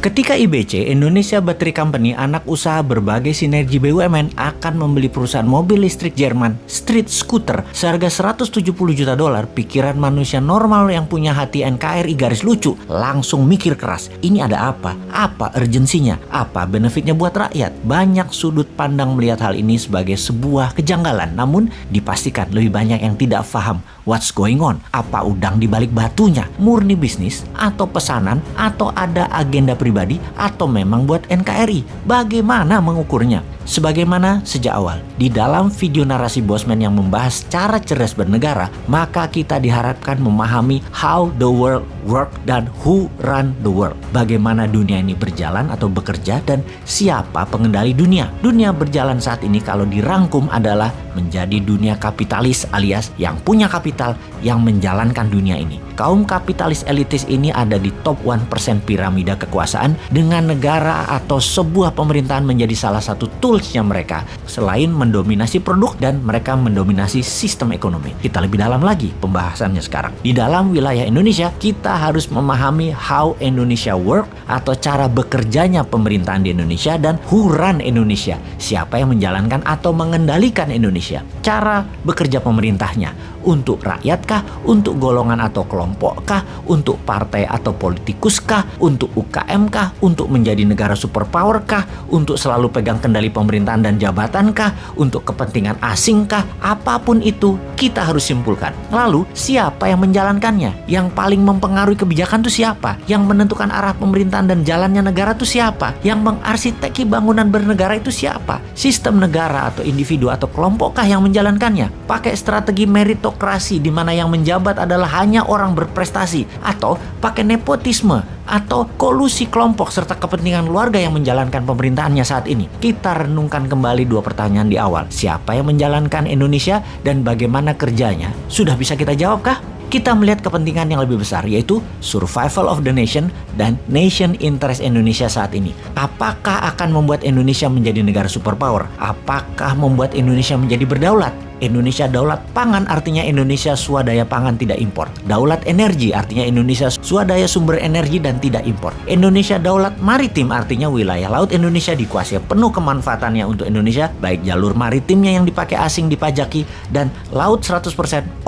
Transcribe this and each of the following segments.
Ketika IBC, Indonesia Battery Company, anak usaha berbagai sinergi BUMN, akan membeli perusahaan mobil listrik Jerman, Street Scooter, seharga 170 juta dolar, pikiran manusia normal yang punya hati NKRI garis lucu langsung mikir keras. Ini ada apa? Apa urgensinya? Apa benefitnya buat rakyat? Banyak sudut pandang melihat hal ini sebagai sebuah kejanggalan, namun dipastikan lebih banyak yang tidak paham what's going on. Apa udang di balik batunya? Murni bisnis atau pesanan atau ada agenda pribadi atau memang buat NKRI? Bagaimana mengukurnya? Sebagaimana sejak awal, di dalam video narasi Bosman yang membahas cara cerdas bernegara, maka kita diharapkan memahami how the world work dan who run the world. Bagaimana dunia ini berjalan atau bekerja dan siapa pengendali dunia. Dunia berjalan saat ini kalau dirangkum adalah menjadi dunia kapitalis alias yang punya kapital yang menjalankan dunia ini. Kaum kapitalis elitis ini ada di top 1% piramida kekuasaan dengan negara atau sebuah pemerintahan menjadi salah satu toolsnya mereka selain mendominasi produk dan mereka mendominasi sistem ekonomi. Kita lebih dalam lagi pembahasannya sekarang. Di dalam wilayah Indonesia, kita harus memahami how Indonesia work atau cara bekerjanya pemerintahan di Indonesia dan who run Indonesia. Siapa yang menjalankan atau mengendalikan Indonesia. Cara bekerja pemerintahnya. Untuk rakyatkah? Untuk golongan atau kelompokkah? Untuk partai atau politikuskah? Untuk UKM-kah? Untuk menjadi negara superpower kah? Untuk selalu pegang kendali pemerintahan dan jabatankah? Untuk kepentingan asingkah? Apapun itu, kita harus simpulkan. Lalu, siapa yang menjalankannya? Yang paling mempengaruhi kebijakan itu siapa? Yang menentukan arah pemerintahan dan jalannya negara itu siapa? Yang mengarsiteki bangunan bernegara itu siapa? Sistem negara atau individu atau kelompokkah yang menjalankannya? Pakai strategi meritokrasi di mana yang menjabat adalah hanya orang berprestasi, atau pakai nepotisme atau kolusi kelompok serta kepentingan keluarga yang menjalankan pemerintahannya saat ini. Kita renungkan kembali dua pertanyaan di awal. Siapa yang menjalankan Indonesia dan bagaimana kerjanya? Sudah bisa kita jawabkah? Kita melihat kepentingan yang lebih besar, yaitu survival of the nation dan nation interest Indonesia saat ini. Apakah akan membuat Indonesia menjadi negara superpower? Apakah membuat Indonesia menjadi berdaulat? Indonesia daulat pangan artinya Indonesia swadaya pangan tidak impor. Daulat energi artinya Indonesia swadaya sumber energi dan tidak impor. Indonesia daulat maritim artinya wilayah laut Indonesia dikuasai penuh kemanfaatannya untuk Indonesia, baik jalur maritimnya yang dipakai asing dipajaki dan laut 100%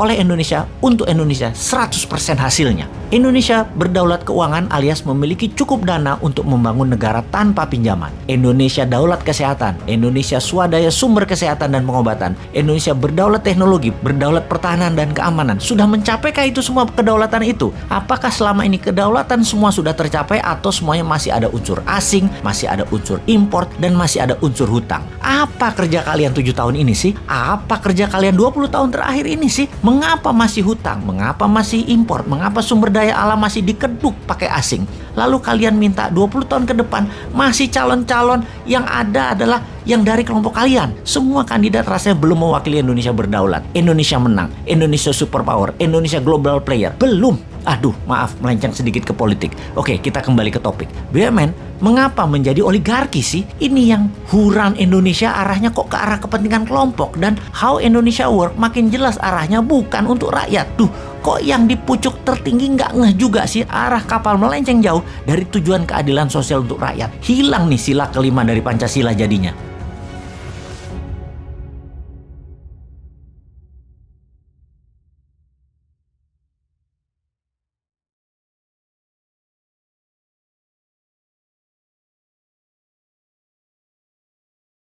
oleh Indonesia untuk Indonesia 100% hasilnya. Indonesia berdaulat keuangan alias memiliki cukup dana untuk membangun negara tanpa pinjaman. Indonesia daulat kesehatan, Indonesia swadaya sumber kesehatan dan pengobatan. Indonesia berdaulat teknologi, berdaulat pertahanan dan keamanan. Sudah mencapaikah itu semua kedaulatan itu? Apakah selama ini kedaulatan semua sudah tercapai atau semuanya masih ada unsur asing, masih ada unsur import, dan masih ada unsur hutang? Apa kerja kalian 7 tahun ini sih? Apa kerja kalian 20 tahun terakhir ini sih? Mengapa masih hutang? Mengapa masih import? Mengapa sumber daya alam masih dikeduk pakai asing? Lalu kalian minta 20 tahun ke depan masih calon-calon yang ada adalah yang dari kelompok kalian. Semua kandidat rasanya belum mewakili Indonesia berdaulat. Indonesia menang, Indonesia superpower, Indonesia global player. Belum. Aduh, maaf melenceng sedikit ke politik. Oke, kita kembali ke topik. BUMN mengapa menjadi oligarki sih? Ini yang huran Indonesia arahnya kok ke arah kepentingan kelompok, dan how Indonesia work makin jelas arahnya bukan untuk rakyat. Duh, kok yang di pucuk tertinggi nggak ngeh juga sih? Arah kapal melenceng jauh dari tujuan keadilan sosial untuk rakyat. Hilang nih sila kelima dari Pancasila jadinya.